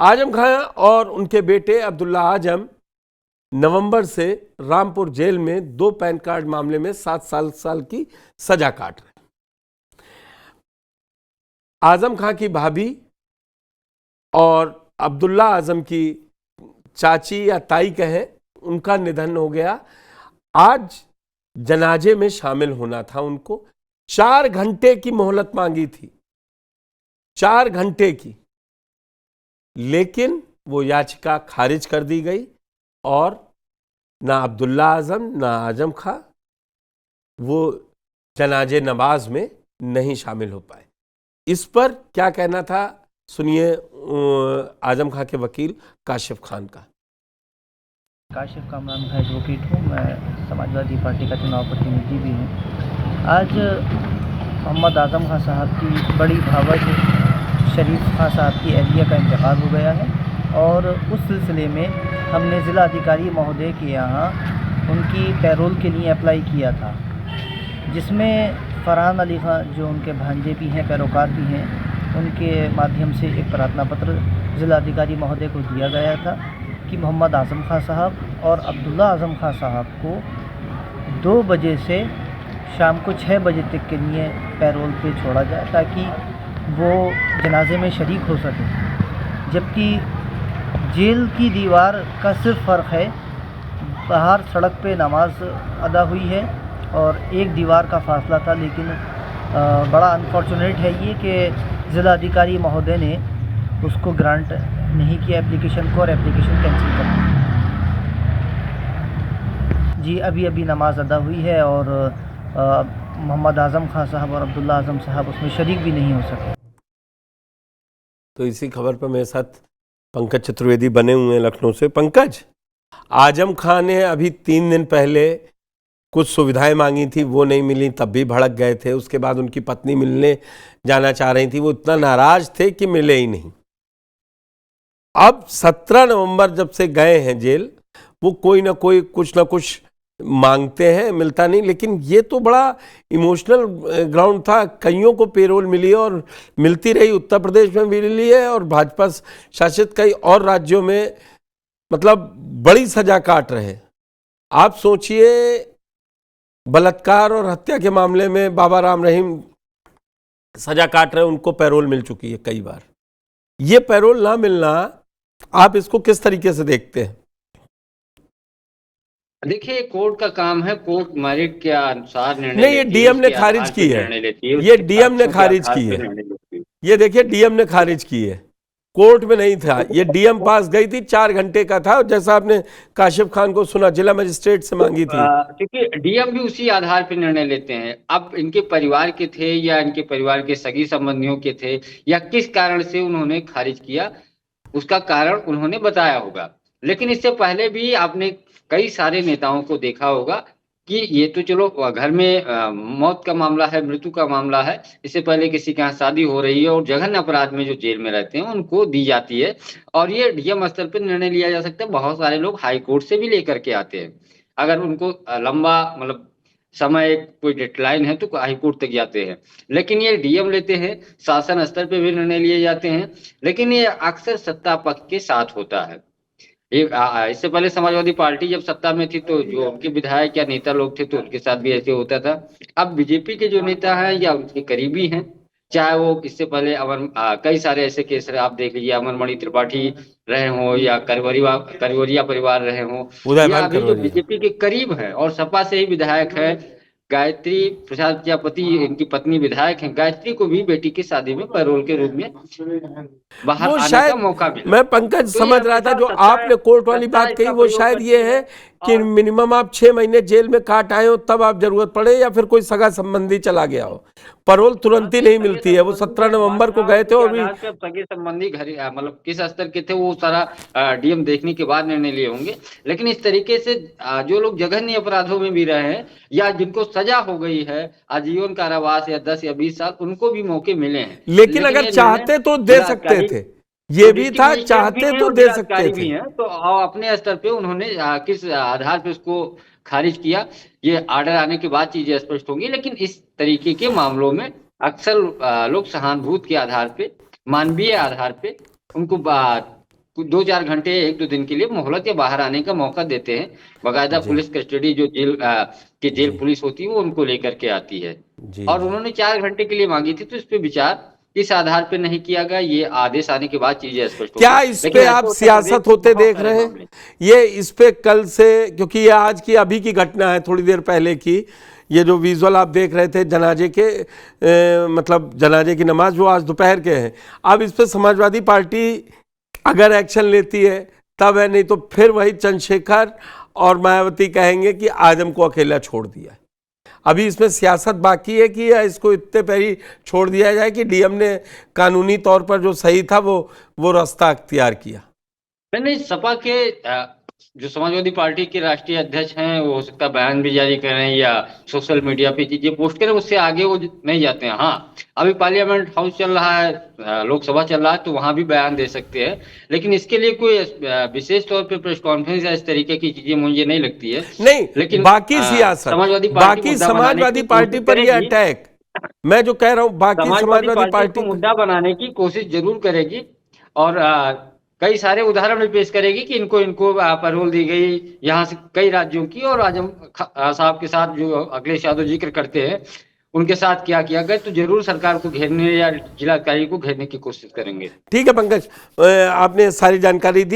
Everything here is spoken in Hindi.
आजम खां और उनके बेटे अब्दुल्ला आजम नवंबर से रामपुर जेल में 2 पैन कार्ड मामले में 7 साल की सजा काट रहे। आजम खां की भाभी और अब्दुल्ला आजम की चाची या ताई कहें, उनका निधन हो गया। आज जनाजे में शामिल होना था उनको। 4 घंटे की मोहलत मांगी थी, 4 घंटे की, लेकिन वो याचिका खारिज कर दी गई और ना अब्दुल्ला आजम ना आजम खां वो जनाजे नमाज में नहीं शामिल हो पाए। इस पर क्या कहना था, सुनिए आजम खां के वकील काशिफ खान का। काशिफ कामरान का एडवोकेट हूँ, मैं समाजवादी पार्टी का चुनाव प्रतिनिधि भी हूँ। आज मोहम्मद आजम खां साहब की बड़ी भावज शरीफ खां साहब की अहलिया का इंतकाल हो गया है और उस सिलसिले में हमने ज़िला अधिकारी महोदय के यहाँ उनकी पैरोल के लिए अप्लाई किया था, जिसमें फरहान अली खां जो उनके भांजे भी हैं, पैरोकार भी हैं, उनके माध्यम से एक प्रार्थना पत्र ज़िला अधिकारी महोदय को दिया गया था कि मोहम्मद आजम खां साहब और अब्दुल्ला आजम खां साहब को 2 बजे से शाम को 6 बजे तक के लिए पैरोल पे छोड़ा जाए ताकि वो जनाजे में शरीक हो सकें। जबकि जेल की दीवार का सिर्फ फ़र्क है, बाहर सड़क पे नमाज अदा हुई है और एक दीवार का फासला था। लेकिन बड़ा अनफॉर्चुनेट है ये कि ज़िला अधिकारी महोदय ने उसको ग्रांट नहीं किया एप्लीकेशन को और एप्लीकेशन कैंसिल कर दी। जी अभी नमाज अदा हुई है और मोहम्मद आजम खां साहब और अब्दुल्ला आजम साहब उसमें शरीक भी नहीं हो सके। तो इसी खबर पर मेरे साथ पंकज चतुर्वेदी बने हुए हैं लखनऊ से। पंकज, आजम खां ने अभी 3 दिन पहले कुछ सुविधाएं मांगी थी, वो नहीं मिली, तब भी भड़क गए थे। उसके बाद उनकी पत्नी मिलने जाना चाह रही थी, वो इतना नाराज थे कि मिले ही नहीं। अब 17 नवंबर जब से गए हैं जेल, वो कोई ना कोई कुछ ना कुछ मांगते हैं, मिलता नहीं। लेकिन ये तो बड़ा इमोशनल ग्राउंड था, कईयों को पेरोल मिली और मिलती रही। उत्तर प्रदेश में भी मिली है और भाजपा शासित कई और राज्यों में मतलब बड़ी सजा काट रहे हैं। आप सोचिए, बलात्कार और हत्या के मामले में बाबा राम रहीम सजा काट रहे हैं, उनको पैरोल मिल चुकी है कई बार। ये पैरोल ना मिलना, आप इसको किस तरीके से देखते हैं? देखिए, कोर्ट का काम है, कोर्ट मेरिट के अनुसार निर्णय नहीं, ये डीएम ने खारिज की है, ये डीएम ने खारिज की है। ये देखिए, डीएम ने खारिज की है, कोर्ट में नहीं था ये। डीएम पास गई थी, 4 घंटे का था, जैसा आपने काशिफ खान को सुना, जिला मजिस्ट्रेट से मांगी थी। क्योंकि डीएम भी उसी आधार पर निर्णय लेते हैं। अब इनके परिवार के थे या इनके परिवार के सगी संबंधियों के थे या किस कारण से उन्होंने खारिज किया, उसका कारण उन्होंने बताया होगा। लेकिन इससे पहले भी आपने कई सारे नेताओं को देखा होगा कि ये तो चलो घर में मौत का मामला है, मृत्यु का मामला है, इससे पहले किसी के यहाँ शादी हो रही है और जघन्य अपराध में जो जेल में रहते हैं उनको दी जाती है और ये डीएम स्तर पर निर्णय लिया जा सकता है। बहुत सारे लोग हाई कोर्ट से भी लेकर के आते हैं, अगर उनको लंबा मतलब समय कोई डेडलाइन है तो हाई कोर्ट तक जाते हैं। लेकिन ये डीएम लेते हैं, शासन स्तर पे भी निर्णय लिए जाते हैं, लेकिन ये अक्सर सत्ता पक्ष के साथ होता है। इससे पहले समाजवादी पार्टी जब सत्ता में थी तो जो उनके विधायक या नेता लोग थे तो उनके साथ भी ऐसे होता था। अब बीजेपी के जो नेता हैं या उनके करीबी हैं, चाहे वो इससे पहले कई सारे ऐसे केस आप देख लीजिए, अमरमणि त्रिपाठी रहे हों या करवरिया परिवार रहे हों, या अभी जो बीजेपी के करीब है और सपा से ही विधायक है गायत्री प्रसाद प्रजापति, इनकी पत्नी विधायक हैं, गायत्री को भी बेटी की शादी में पैरोल के रूप में बाहर आने का मौका मिला। मैं पंकज समझ रहा था, जो आपने कोर्ट वाली बात कही वो शायद ये है कि मिनिमम आप 6 महीने जेल में काट आए हो, तब आप जरूरत पड़े, या फिर कोई सगा संबंधी चला गया हो, पैरोल तुरंत ही नहीं मिलती है। वो 17 नवंबर को गए थे और भी सगे संबंधी घर मतलब किस स्तर के थे वो सारा डीएम देखने के बाद निर्णय लिए होंगे। लेकिन इस तरीके से जो लोग जघन्य अपराधों में भी रहे हैं या जिनको सजा हो गई है आजीवन कारावास या 10 या 20 साल, उनको भी मौके मिले हैं। लेकिन अगर चाहते तो दे सकते थे, ये भी था, चाहते तो दे सकते थे। तो अपने स्तर पे उन्होंने किस आधार पे उसको खारिज किया, ये ऑर्डर आने के बाद चीजें स्पष्ट होंगी। लेकिन इस तरीके के मामलों में अक्सर लोग सहानुभूति के आधार पे, मानवीय आधार पे उनको 2-4 घंटे 1-2 दिन के लिए मोहलत या बाहर आने का मौका देते हैं। बाकायदा जी। पुलिस कस्टडी जो जेल जी। पुलिस होती है वो उनको लेकर के आती है। जी और जी उन्होंने 4 घंटे के लिए मांगी थी, तो इस पे विचार किस आधार पे नहीं किया गया, ये आदेश आने के बाद चीजें स्पष्ट हो क्या गई। इस लेकिन पे ऐसे आप उत्तर सियासत प्रदेश होते बहुत देख सारे रहे हैं? मामले। ये इस पे कल से, क्योंकि ये आज की अभी की घटना है, थोड़ी देर पहले की, ये जो विजुअल आप देख रहे थे जनाजे के, मतलब जनाजे की नमाज, वो आज दोपहर के हैं। अब इस पे समाजवादी पार्टी अगर एक्शन लेती है तब है, नहीं तो फिर वही चंद्रशेखर और मायावती कहेंगे कि आजम को अकेला छोड़ दिया है। अभी इसमें सियासत बाकी है कि या इसको इतने पर ही छोड़ दिया जाए कि डीएम ने कानूनी तौर पर जो सही था वो रास्ता अख्तियार किया। नहीं, सपा के जो समाजवादी पार्टी के राष्ट्रीय अध्यक्ष हैं, वो हो सकता है बयान भी जारी करें या सोशल मीडिया पे चीजें पोस्ट करें, उससे आगे वो नहीं जाते हैं। हाँ, अभी पार्लियामेंट हाउस चल रहा है, लोकसभा चल रहा है, तो वहां भी बयान दे सकते हैं। लेकिन इसके लिए कोई विशेष तौर पे प्रेस कॉन्फ्रेंस या इस तरीके की चीजें मुझे नहीं लगती है। नहीं, लेकिन बाकी सियासत, समाजवादी बाकी समाजवादी पार्टी पर ये अटैक, मैं जो कह रहा हूं, बाकी समाजवादी पार्टी को मुद्दा बनाने की कोशिश जरूर करेगी और कई सारे उदाहरण भी पेश करेगी कि इनको पैरोल दी गई यहाँ से कई राज्यों की, और आजम साहब के साथ जो अखिलेश यादव जिक्र करते हैं उनके साथ क्या किया गया, तो जरूर सरकार को घेरने या जिलाधिकारी को घेरने की कोशिश करेंगे। ठीक है पंकज, आपने सारी जानकारी दी।